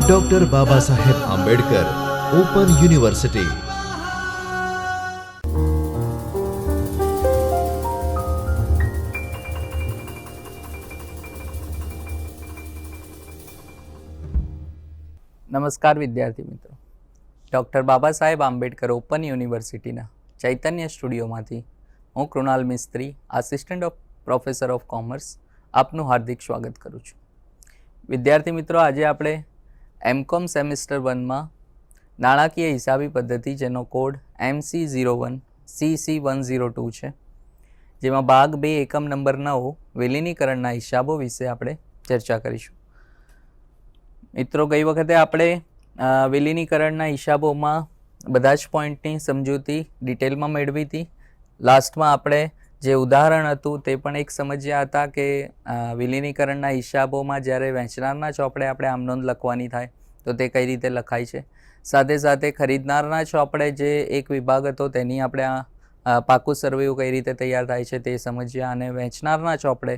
Doctor Baba Saheb Ambedkar open university. નમસ્કાર વિદ્યાર્થી મિત્રો, ડૉક્ટર બાબા સાહેબ આંબેડકર ઓપન યુનિવર્સિટીના ચૈતન્ય સ્ટુડિયોમાંથી હું Krunal Mistry, assistant of professor of commerce, આપનું હાર્દિક સ્વાગત કરું છું. વિદ્યાર્થી મિત્રો, આજે આપણે એમકોમ સેમિસ્ટર 1માં નાણાકીય હિસાબી પદ્ધતિ, જેનો કોડ MC01 CC102 છે, જેમાં ભાગ 2 એકમ નંબર 9 વિલીનીકરણના હિસાબો વિશે આપણે ચર્ચા કરીશું. મિત્રો, ગઈ વખતે આપણે વિલીનીકરણના હિસાબોમાં બધા જ પોઈન્ટની સમજૂતી ડિટેલમાં મેળવી હતી. લાસ્ટમાં આપણે જે ઉદાહરણ હતું તે પણ એક સમજ્યા હતા કે વિલીનીકરણના હિસાબોમાં જ્યારે વેચનારના ચોપડે આપણે આમ નોંધ લખવાની થાય તો તે કઈ રીતે લખાય છે. સાથે સાથે ખરીદનારના ચોપડે જે એક વિભાગ હતો તેની આપણે પાકું સરવૈયું કઈ રીતે તૈયાર થાય છે તે સમજ્યા, અને વેચનારના ચોપડે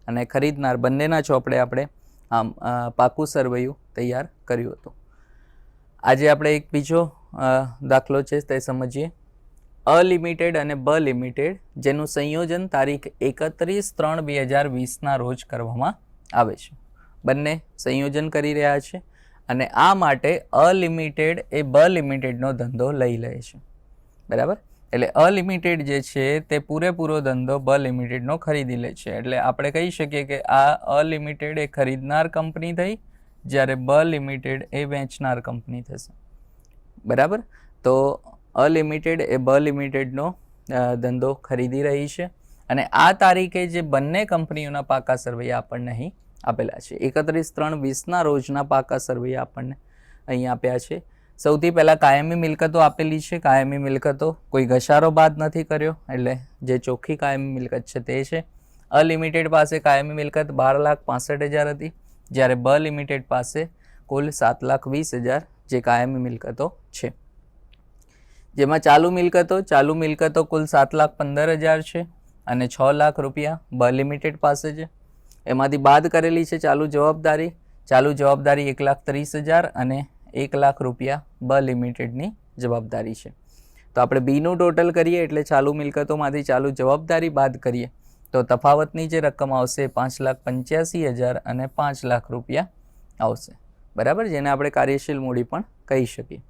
અને ખરીદનાર બંનેના ચોપડે આપણે આમ પાકું સરવૈયું તૈયાર કર્યું હતું. આજે આપણે એક બીજો દાખલો છે તે સમજીએ. અલિમિટેડ અને બ લિમિટેડ, જેનું સંયોજન તારીખ 31/3/2020ના રોજ કરવામાં આવે છે. બંને સંયોજન કરી રહ્યા છે અને આ માટે અલિમિટેડ એ બ લિમિટેડનો ધંધો લઈ લે છે. બરાબર? એટલે અલિમિટેડ જે છે તે પૂરેપૂરો ધંધો બ લિમિટેડનો ખરીદી લે છે. એટલે આપણે કહી શકીએ કે આ અલિમિટેડ એ ખરીદનાર કંપની થઈ, જ્યારે બ લિમિટેડ એ વેચનાર કંપની થશે. બરાબર? તો અલિમિટેડ એ બ લિમિટેડનો ધંધો ખરીદી રહી છે અને આ તારીખે જે બંને કંપનીઓના પાકા સરવૈયા આપણને અહીં આપેલા છે. 31/3/20ના રોજના પાકા સરવૈયા આપણને અહીં આપ્યા છે. સૌથી પહેલાં કાયમી મિલકતો આપેલી છે. કાયમી મિલકતો કોઈ ઘસારો બાદ નથી કર્યો, એટલે જે ચોખ્ખી કાયમી મિલકત છે તે છે. અલિમિટેડ પાસે કાયમી મિલકત 12,65,000 હતી, જ્યારે બ લિમિટેડ પાસે કુલ 7,20,000 જે કાયમી મિલકતો છે. જેમાં ચાલુ મિલકતો કુલ 7,15,000 છે અને 6 લાખ રૂપિયા બ લિમિટેડ પાસે છે. એમાંથી બાદ કરેલી છે ચાલુ જવાબદારી 1,30,000 અને 1 લાખ રૂપિયા બ લિમિટેડની જવાબદારી છે. તો આપણે બીનું ટોટલ કરીએ એટલે ચાલુ મિલકતોમાંથી ચાલુ જવાબદારી બાદ કરીએ તો તફાવતની જે રકમ આવશે 5,85,000 અને 5 લાખ રૂપિયા આવશે. બરાબર? જેને આપણે કાર્યશીલ મૂડી પણ કહી શકીએ.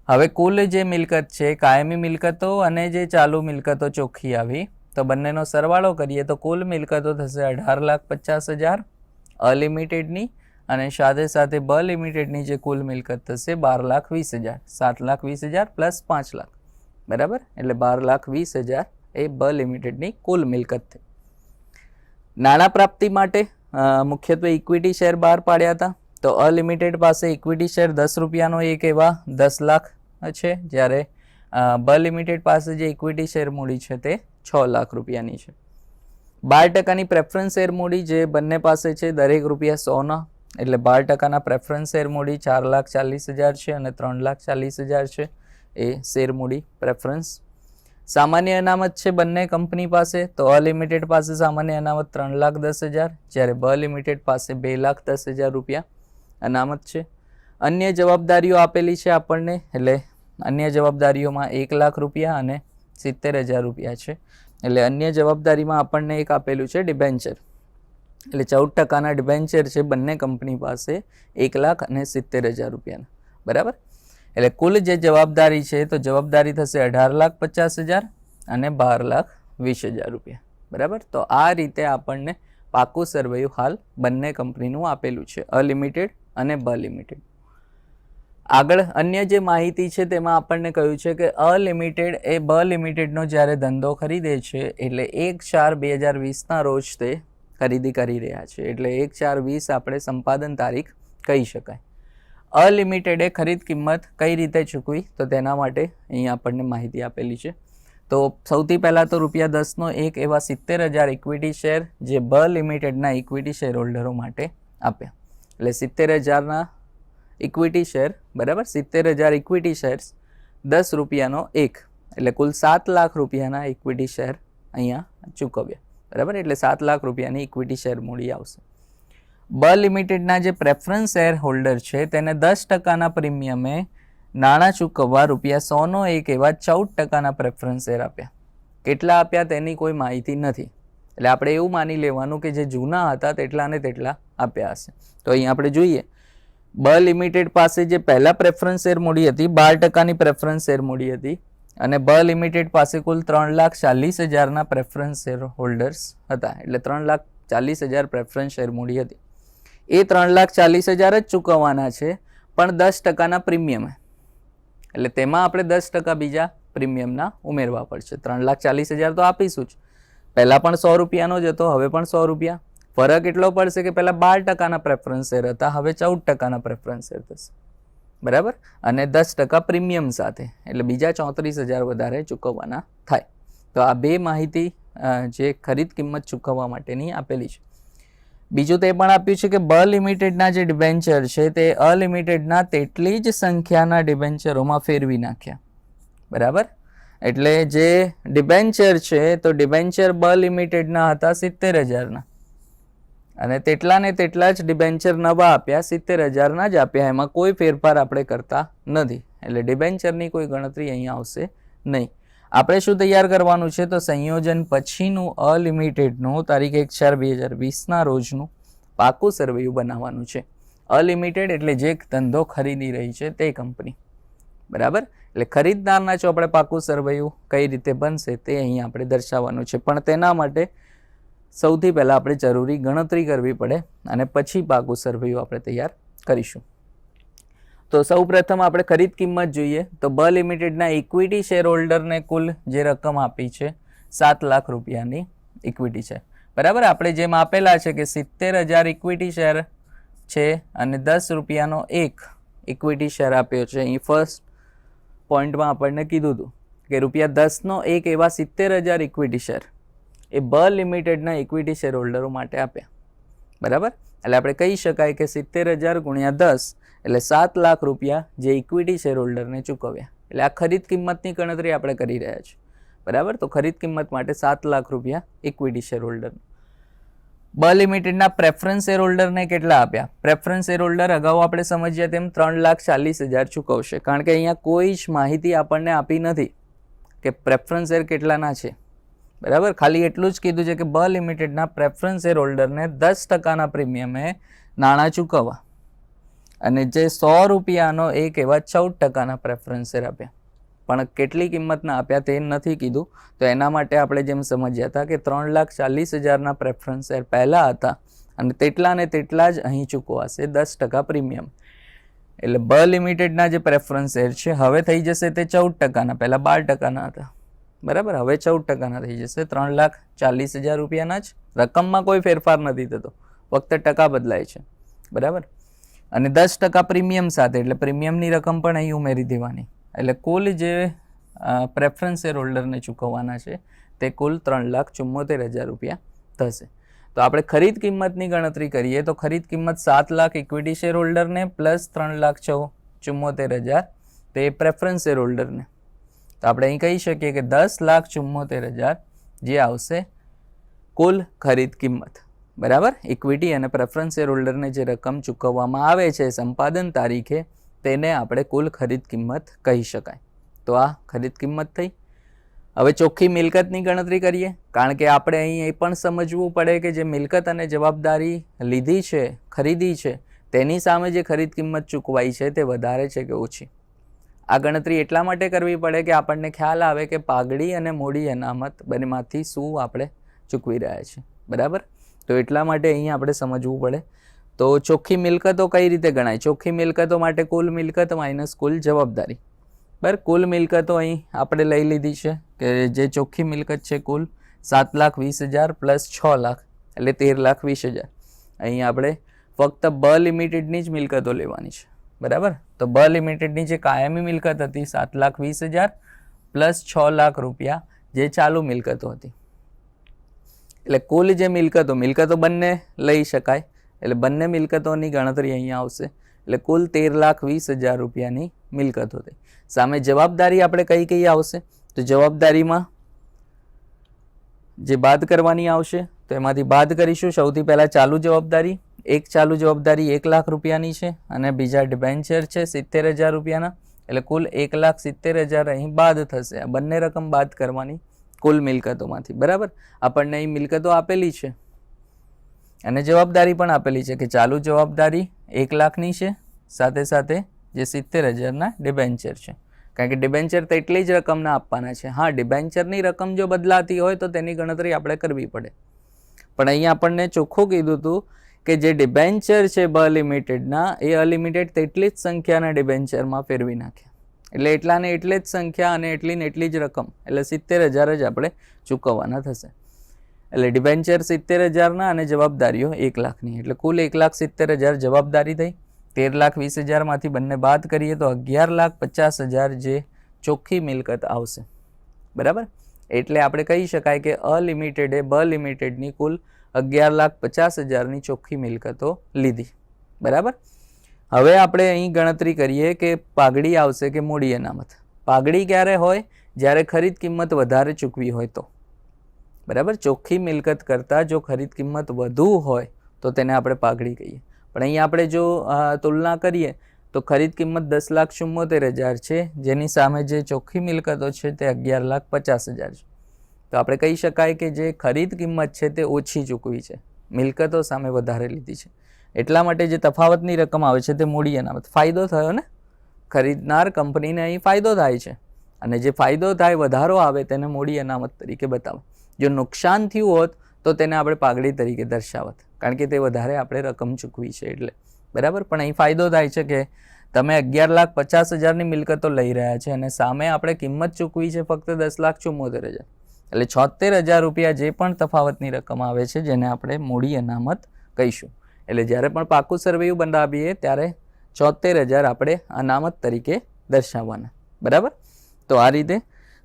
હવે કુલ જે મિલકત છે, કાયમી મિલકતો અને જે ચાલુ મિલકતો ચોખ્ખી આવી, તો બંનેનો સરવાળો કરીએ તો કુલ મિલકતો થશે 18,50,000 અલિમિટેડની, અને સાથે સાથે બ લિમિટેડની જે કુલ મિલકત થશે 12,20,000. 7,20,000 પ્લસ 5 લાખ. બરાબર? એટલે 12,20,000 એ બ લિમિટેડની કુલ મિલકત થઈ. નાણાં પ્રાપ્તિ માટે મુખ્યત્વે ઇક્વિટી શેર બહાર પાડ્યા હતા. તો અલિમિટેડ પાસે ઇક્વિટી શેર 10 રૂપિયાનો એક એવા 10 લાખ છે, જ્યારે બ લિમિટેડ પાસે જે ઇક્વિટી શેર મૂડી છે તે 6 લાખ રૂપિયાની છે. 12% પ્રેફરન્સ શેર મૂડી જે બંને પાસે છે, દરેક રૂપિયા 100ના, એટલે 12% પ્રેફરન્સ શેર મૂડી 4,40,000 છે અને 3,40,000 છે એ શેર મૂડી પ્રેફરન્સ. સામાન્ય અનામત છે બંને કંપની પાસે. તો અલિમિટેડ પાસે સામાન્ય અનામત 3,10,000, જ્યારે બ લિમિટેડ પાસે 2,10,000 રૂપિયા અનામત છે. અન્ય જવાબદારીઓ આપેલી છે આપણને, એટલે અન્ય જવાબદારીઓમાં 1 લાખ રૂપિયા અને 70,000 રૂપિયા છે. એટલે અન્ય જવાબદારીમાં આપણને એક આપેલું છે ડિબેન્ચર, એટલે 14%ના ડિબેન્ચર છે બંને કંપની પાસે 1 લાખ અને 70,000 રૂપિયાના. બરાબર? એટલે કુલ જે જવાબદારી છે તો જવાબદારી થશે 18,50,000 અને 12,20,000 રૂપિયા. બરાબર? તો આ રીતે આપણને પાકું સરવૈયું હાલ બંને કંપનીનું આપેલું છે, અલિમિટેડ અને બ લિમિટેડ. આગળ અન્ય જે માહિતી છે તેમાં આપણને કહ્યું છે કે અલિમિટેડ એ બ લિમિટેડનો જ્યારે ધંધો ખરીદે છે એટલે 1/4/2020ના રોજ તે ખરીદી કરી રહ્યા છે. એટલે 1/4/20 આપણે સંપાદન તારીખ કહી શકાય. અલિમિટેડે ખરીદ કિંમત કઈ રીતે ચૂકવી, તો તેના માટે અહીં આપણને માહિતી આપેલી છે. તો સૌથી પહેલાં તો ₹10નો એક એવા 70,000 ઇક્વિટી શેર જે બ લિમિટેડના ઇક્વિટી શેર હોલ્ડરો માટે આપ્યા. એટલે 70,000ના ઇક્વિટી શેર, બરાબર? 70,000 ઇક્વિટી શેર્સ 10 રૂપિયાનો એક, એટલે કુલ 7 લાખ રૂપિયાના ઇક્વિટી શેર અહીંયા ચૂકવ્યા. બરાબર? એટલે 7 લાખ રૂપિયાની ઇક્વિટી શેર મૂડી આવશે. બ લિમિટેડના જે પ્રેફરન્સ શેર હોલ્ડર છે તેને 10%ના પ્રીમિયમે નાણાં ચૂકવવા ₹100નો એક એવા 14%ના પ્રેફરન્સ શેર આપ્યા. કેટલા આપ્યા તેની કોઈ માહિતી નથી, એટલે આપણે એવું માની લેવાનું કે જે જૂના હતા તેટલા ને તેટલા આપ્યા હશે. તો અહીં આપણે જોઈએ બ લિમિટેડ પાસે જે પહેલા પ્રેફરન્સ શેર મૂડી હતી 12%ની પ્રેફરન્સ શેર મૂડી હતી અને બ લિમિટેડ પાસે કુલ 3,40,000ના પ્રેફરન્સ શેર હોલ્ડર્સ હતા, એટલે 3,40,000 પ્રેફરન્સ શેર મૂડી હતી. એ 3,40,000 જ ચૂકવવાના છે પણ 10%ના પ્રીમિયમે, એટલે તેમાં આપણે 10% બીજા પ્રીમિયમના ઉમેરવા પડશે. 3,40,000 તો આપીશું જ, પહેલાં પણ ₹100 જ હતો, હવે પણ ₹100. ફરક એટલો પડશે કે પહેલાં 12%ના પ્રેફરન્સ શેર હતા, હવે 14%ના પ્રેફરન્સ શેર થશે, બરાબર, અને 10% પ્રીમિયમ સાથે, એટલે બીજા 34,000 વધારે ચૂકવવાના થાય. તો આ બે માહિતી જે ખરીદ કિંમત ચૂકવવા માટેની આપેલી છે. બીજું તે પણ આપ્યું છે કે બ લિમિટેડના જે ડિબેન્ચર છે તે અ લિમિટેડના તેટલી જ સંખ્યાના ડિબેન્ચરોમાં ફેરવી નાખ્યા, બરાબર. એટલે જે ડિબેન્ચર છે તો ડિબેન્ચર બ લિમિટેડના હતા 70,000ના અને તેટલા ને તેટલા જ ડિબેન્ચર નવા આપ્યા, 70,000ના જ આપ્યા, એમાં કોઈ ફેરફાર આપણે કરતા નથી, એટલે ડિબેન્ચરની કોઈ ગણતરી અહીંયા આવશે નહીં. આપણે શું તૈયાર કરવાનું છે તો સંયોજન પછીનું અ લિમિટેડનું તારીખ 1/4/2020ના રોજનું પાકું સર્વેયું બનાવવાનું છે. અ લિમિટેડ એટલે જે ધંધો ખરીદી રહી છે તે કંપની, બરાબર. એટલે ખરીદનારના ચોપડે પાકું સર્વેયું કઈ રીતે બનશે તે અહીં આપણે દર્શાવવાનું છે, પણ તેના માટે સૌથી પહેલાં આપણે જરૂરી ગણતરી કરવી પડે અને પછી પાકું સર્વેયું આપણે તૈયાર કરીશું. તો સૌ પ્રથમ આપણે ખરીદ કિંમત જોઈએ તો બ લિમિટેડના ઇક્વિટી શેર હોલ્ડરને કુલ જે રકમ આપી છે 7 લાખ રૂપિયાની ઇક્વિટી છે, બરાબર. આપણે જેમ આપેલા છે કે 70,000 ઇક્વિટી શેર છે અને ₹10નો એક ઇક્વિટી શેર આપ્યો છે. અહીં ફર્સ્ટ પોઈન્ટમાં આપણને કીધું હતું કે ₹10નો એક એવા 70,000 ઇક્વિટી શેર એ બ લિમિટેડના ઇક્વિટી શેર હોલ્ડરો માટે આપ્યા, બરાબર. એટલે આપણે કહી શકાય કે 70,000 × 10 એટલે 7 લાખ રૂપિયા જે ઇક્વિટી શેર હોલ્ડરને ચૂકવ્યા. એટલે આ ખરીદ કિંમતની ગણતરી આપણે કરી રહ્યા છીએ, બરાબર. તો ખરીદ કિંમત માટે 7 લાખ રૂપિયા ઇક્વિટી શેર હોલ્ડર. બ લિમિટેડના પ્રેફરન્સ શેર હોલ્ડરને કેટલા આપ્યા? પ્રેફરન્સ શેર હોલ્ડર અગાઉ આપણે સમજ્યા તેમ 3,40,000 ચૂકવશે, કારણ કે અહીંયા કોઈ જ માહિતી આપણને આપી નથી કે પ્રેફરન્સ શેર કેટલાના છે, બરાબર. ખાલી એટલું જ કીધું છે કે બ લિમિટેડના પ્રેફરન્સ શેર હોલ્ડરને 10%ના પ્રીમિયમે નાણાં ચૂકવવા અને જે ₹100નો એક એવા 14%ના પ્રેફરન્સ શેર આપ્યા, પણ કેટલી કિંમતના આપ્યા તે નથી કીધું. તો એના માટે આપણે જેમ સમજ્યા હતા કે 3,40,000ના પ્રેફરન્સ શેર પહેલાં હતા અને તેટલા ને તેટલા જ અહીં ચૂકવાશે 10% પ્રીમિયમ. એટલે બ લિમિટેડના જે પ્રેફરન્સ શેર છે હવે થઈ જશે તે 14%ના, પહેલાં 12%ના હતા, બરાબર. હવે 14%ના થઈ જશે, 3,40,000 રૂપિયાના જ. રકમમાં કોઈ ફેરફાર નથી થતો, ફક્ત ટકા બદલાય છે, બરાબર. અને 10% પ્રીમિયમ સાથે, એટલે પ્રીમિયમની રકમ પણ અહીં ઉમેરી દેવાની. એટલે કુલ જે પ્રેફરન્સ શેર હોલ્ડરને ચૂકવવાના છે તે કુલ 3,74,000 રૂપિયા થશે. તો આપણે ખરીદ કિંમતની ગણતરી કરીએ તો ખરીદ કિંમત 7 લાખ ઇક્વિટી શેર હોલ્ડરને પ્લસ 3,74,000 તે પ્રેફરન્સ શેર હોલ્ડરને. તો આપણે અહીં કહી શકીએ કે 10,74,000 જે આવશે કુલ ખરીદ કિંમત, બરાબર. ઇક્વિટી અને પ્રેફરન્સ શેર હોલ્ડરને જે રકમ ચૂકવવામાં આવે છે સંપાદન તારીખે તેને આપણે કુલ ખરીદ કિંમત કહી શકાય. તો આ ખરીદ કિંમત થઈ. હવે ચોખ્ખી મિલકતની ગણતરી કરીએ, કારણ કે આપણે અહીં એ પણ સમજવું પડે કે જે મિલકત અને જવાબદારી લીધી છે, ખરીદી છે, તેની સામે જે ખરીદ કિંમત ચૂકવાઈ છે તે વધારે છે કે ઓછી. આ ગણતરી એટલા માટે કરવી પડે કે આપણને ખ્યાલ આવે કે પાઘડી અને મૂડી અનામત બંનેમાંથી શું આપણે ચૂકવી રહ્યા છીએ, બરાબર. તો એટલા માટે અહીં આપણે સમજવું પડે. તો ચોખ્ખી મિલકતો કઈ રીતે ગણાય? ચોખ્ખી મિલકતો માટે કુલ મિલકત માઇનસ કુલ જવાબદારી, બરાબર. કુલ મિલકતો અહીં આપણે લઈ લીધી છે કે જે ચોખ્ખી મિલકત છે કુલ 7,20,000 પ્લસ 6 લાખ એટલે 13,20,000. અહીં આપણે ફક્ત બ લિમિટેડની જ મિલકતો લેવાની છે, બરાબર. તો બ લિમિટેડની જે કાયમી મિલકત હતી 7,20,000 પ્લસ 6 લાખ રૂપિયા જે ચાલુ મિલકતો હતી. એટલે કુલ જે મિલકતો બંને લઈ શકાય, એટલે બંને મિલકતોની ગણતરી અહીંયા આવશે. એટલે કુલ 13,20,000 રૂપિયાની મિલકતો થઈ. સામે જવાબદારી આપણે કઈ કઈ આવશે? તો જવાબદારીમાં જે બાદ કરવાની આવશે તો એમાંથી બાદ કરીશું. સૌથી પહેલાં ચાલુ જવાબદારી એક ચાલુ જવાબદારી 1 લાખ રૂપિયાની છે અને બીજા ડિબેન્ચર છે 70,000 રૂપિયાના, એટલે કુલ 1,70,000 અહીં બાદ થશે. આ બંને રકમ બાદ કરવાની કુલ મિલકતોમાંથી. બરાબર, આપણને અહીં મિલકતો આપેલી છે અને જવાબદારી પણ આપેલી છે કે ચાલુ જવાબદારી 1 લાખની છે, સાથે સાથે જે 70,000ના ડિબેન્ચર છે. કારણ કે ડિબેન્ચર તો એટલી જ રકમના આપવાના છે. હા, ડિબેન્ચરની રકમ જો બદલાતી હોય તો તેની ગણતરી આપણે કરવી પડે, પણ અહીંયા આપણને ચોખ્ખું કીધું હતું કે જે ડિબેન્ચર છે બ લિમિટેડના એ અલિમિટેડ તેટલી જ સંખ્યાના ડિબેન્ચરમાં ફેરવી નાખ્યા, એટલે એટલાને એટલી જ સંખ્યા અને એટલી ને એટલી જ રકમ, એટલે 70,000 જ આપણે ચૂકવવાના થશે. એટલે ડિબેન્ચર 70,000ના અને જવાબદારીઓ 1 લાખની, એટલે કુલ 1,70,000 જવાબદારી થઈ. 13,20,000 માંથી બંને બાદ કરીએ તો 11,50,000 જે ચોખ્ખી મિલકત આવશે. બરાબર, એટલે આપણે કહી શકાય કે અલિમિટેડે બ લિમિટેડની કુલ 11,50,000ની ચોખ્ખી મિલકતો લીધી. બરાબર, હવે આપણે અહીં ગણતરી કરીએ કે પાઘડી આવશે કે મૂડી અનામત. પાઘડી ક્યારે હોય? જ્યારે ખરીદ કિંમત વધારે ચૂકવી હોય તો. બરાબર, ચોખ્ખી મિલકત કરતાં જો ખરીદ કિંમત વધુ હોય તો તેને આપણે પાઘડી કહીએ. પણ અહીં આપણે જો તુલના કરીએ તો ખરીદ કિંમત 10,74,000 છે, જેની સામે જે ચોખ્ખી મિલકતો છે તે 11,50,000 છે. તો આપણે કહી શકાય કે જે ખરીદ કિંમત છે તે ઓછી ચૂકવી છે, મિલકતો સામે વધારે લીધી છે. એટલા માટે જે તફાવતની રકમ આવે છે તે મૂડી અનામત. ફાયદો થયો ને, ખરીદનાર કંપનીને અહીં ફાયદો થાય છે અને જે ફાયદો થાય, વધારો આવે, તેને મૂડી અનામત તરીકે બતાવે. જો નુકસાન થયું હોત તો તેને આપણે પાઘડી તરીકે દર્શાવત, કારણ કે તે વધારે આપણે રકમ ચૂકવી છે એટલે. બરાબર, પણ અહીં ફાયદો થાય છે કે તમે 11,50,000ની મિલકતો લઈ રહ્યા છે અને સામે આપણે કિંમત ચૂકવી છે ફક્ત 10,74,000, એટલે 76,000 રૂપિયા જે પણ તફાવતની રકમ આવે છે જેને આપણે મૂડી અનામત કહીશું. એટલે જ્યારે પણ પાકું સર્વેયું બનાવીએ ત્યારે 76,000 આપણે અનામત તરીકે દર્શાવવાના. બરાબર, તો આ રીતે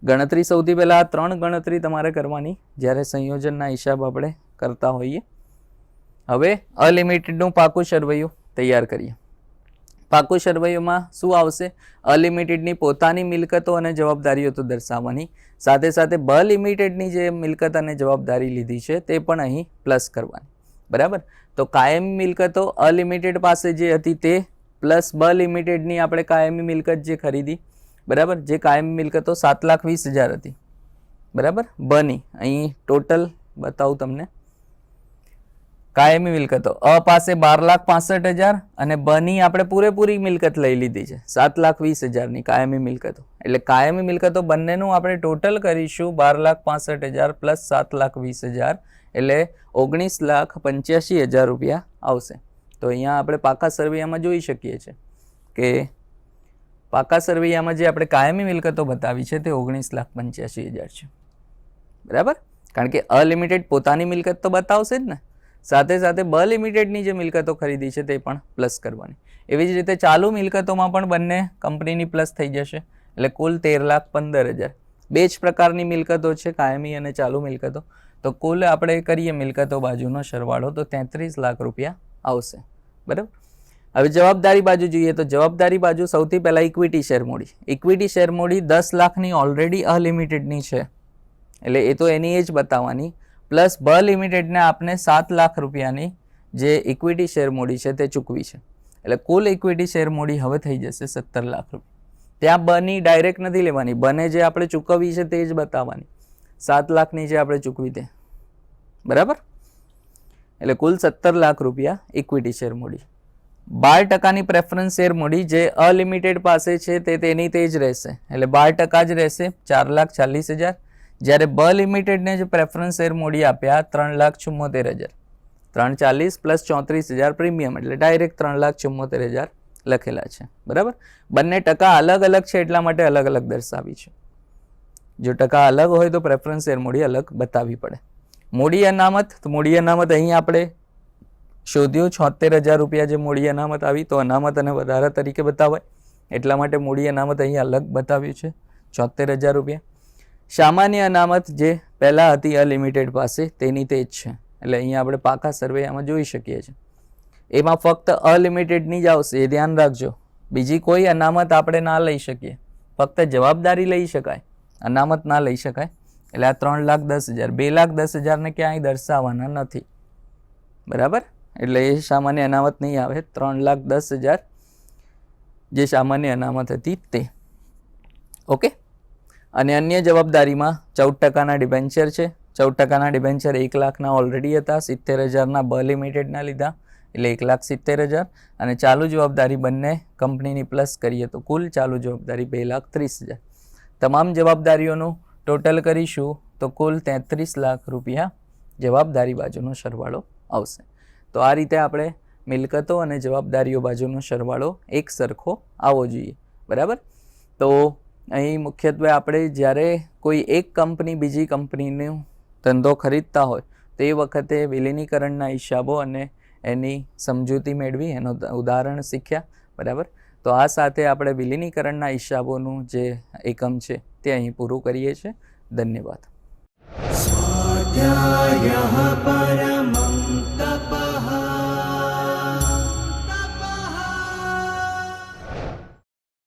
ગણતરી સૌથી પહેલાં આ 3 ગણતરી તમારે કરવાની જ્યારે સંયોજનના હિસાબ આપણે કરતા હોઈએ. હવે અલિમિટેડનું પાકું સરવૈયું તૈયાર કરીએ. પાકું સરવૈયામાં શું આવશે? અલિમિટેડની પોતાની મિલકતો અને જવાબદારીઓ તો દર્શાવવાની, સાથે સાથે બ લિમિટેડની જે મિલકત અને જવાબદારી લીધી છે તે પણ અહીં પ્લસ કરવાની. બરાબર, તો કાયમી મિલકતો અલિમિટેડ પાસે જે હતી તે પ્લસ બ લિમિટેડની આપણે કાયમી મિલકત જે ખરીદી. બરાબર, જે કાયમી મિલકતો 7,20,000 હતી. બરાબર, બની અહીં ટોટલ બતાવું તમને. કાયમી મિલકતો અ પાસે 12,65,000 અને બની આપણે પૂરેપૂરી મિલકત લઈ લીધી છે 7,20,000ની કાયમી મિલકતો. એટલે કાયમી મિલકતો બંનેનું આપણે ટોટલ કરીશું 12,65,000 પ્લસ 7,20,000, એટલે 19,85,000 રૂપિયા આવશે. તો અહીંયા આપણે પાકા સરવૈયામાં જોઈ શકીએ છીએ કે પાકા સરવૈયામાં જે આપણે કાયમી મિલકતો બતાવી છે તે 19,85,000 છે. બરાબર, કારણ કે અલિમિટેડ પોતાની મિલકત તો બતાવશે જ ને, સાથે સાથે બ લિમિટેડની જે મિલકતો ખરીદી છે તે પણ પ્લસ કરવાની. એવી જ રીતે ચાલુ મિલકતોમાં પણ બંને કંપનીની પ્લસ થઈ જશે, એટલે કુલ 13,15,000. બે જ પ્રકારની મિલકતો છે, કાયમી અને ચાલુ મિલકતો. તો કુલ આપણે કરીએ મિલકતો બાજુનો સરવાળો તો 33 લાખ રૂપિયા આવશે. બરાબર, હવે જવાબદારી બાજુ જોઈએ તો જવાબદારી બાજુ સૌથી પહેલાં ઇક્વિટી શેર મૂડી. ઇક્વિટી શેર મૂડી 10 લાખની ઓલરેડી અલિમિટેડની છે, એટલે એ તો એની જ બતાવવાની. પ્લસ બ લિમિટેડને આપને 7 લાખ રૂપિયાની જે ઇક્વિટી શેર મૂડી છે તે ચૂકવી છે, એટલે કુલ ઇક્વિટી શેર મૂડી હવે થઈ જશે 17 લાખ રૂપિયા. ત્યાં બની ડાયરેક્ટ નથી લેવાની, બને જે આપણે ચૂકવી છે તે જ બતાવવાની. 7 લાખની જે આપણે ચૂકવી તે. બરાબર, એટલે કુલ 17 લાખ રૂપિયા ઇક્વિટી શેર મૂડી. 12% પ્રેફરન્સ શેર મૂડી જે અલિમિટેડ પાસે છે તે તેની તે જ રહેશે, એટલે 12% જ રહેશે 4,40,000. જ્યારે બ લિમિટેડને જે પ્રેફરન્સ શેર મૂડી આપ્યા 3,74,000, 340 પ્લસ 34,000 પ્રીમિયમ, એટલે ડાયરેક્ટ 3,74,000 લખેલા છે. બરાબર, બંને ટકા અલગ અલગ છે એટલા માટે અલગ અલગ દર્શાવી છે. જો ટકા અલગ હોય તો પ્રેફરન્સ શેર મૂડી અલગ બતાવવી પડે. મૂડી અનામત, તો મૂડી અનામત અહીં આપણે શોધ્યું 76,000 રૂપિયા જે મૂડી અનામત આવી, તો અનામત અને વધારા તરીકે બતાવાય એટલા માટે મૂડી અનામત અહીં અલગ બતાવ્યું છે 76,000 રૂપિયા. સામાન્ય અનામત જે પહેલાં હતી અલિમિટેડ પાસે તેની તે જ છે, એટલે અહીંયા આપણે પાકા સર્વેયામાં જોઈ શકીએ છીએ. એમાં ફક્ત અલિમિટેડની જ આવશે, એ ધ્યાન રાખજો. બીજી કોઈ અનામત આપણે ના લઈ શકીએ, ફક્ત જવાબદારી લઈ શકાય, અનામત ના લઈ શકાય. એટલે આ 3,10,000, 2,10,000ને ક્યાંય દર્શાવવાના નથી. બરાબર, એટલે એ સામાન્ય અનામત નહીં આવે. 3,10,000 જે સામાન્ય અનામત હતી તે. ઓકે. અને અન્ય જવાબદારીમાં 14% ડિબેન્ચર છે. 14% ડિબેન્ચર 1 લાખના ઓલરેડી હતા, 70,000ના બ લિમિટેડના લીધા એટલે 1,70,000. અને ચાલુ જવાબદારી બંને કંપનીની પ્લસ કરીએ તો કુલ ચાલુ જવાબદારી 2,30,000. તમામ જવાબદારીઓનું ટોટલ કરીશું તો કુલ 33 લાખ રૂપિયા જવાબદારી બાજુનો સરવાળો આવશે. તો આ રીતે આપણે મિલકતો અને જવાબદારીઓ બાજુનો સરવાળો એક સરખો આવવો જોઈએ. બરાબર. તો અહીં મુખ્યત્વે આપણે જ્યારે કોઈ એક કંપની બીજી કંપનીનો ધંધો ખરીદતા હોય તો એ વખતે વિલીનીકરણના હિસાબો અને એની સમજૂતી મેળવી એનો ઉદાહરણ શીખ્યા. બરાબર. તો આ સાથે આપણે વિલીનીકરણના હિસાબોનું જે એકમ છે તે અહીં પૂરું કરીએ છીએ. ધન્યવાદ. स्वाध्यायः परः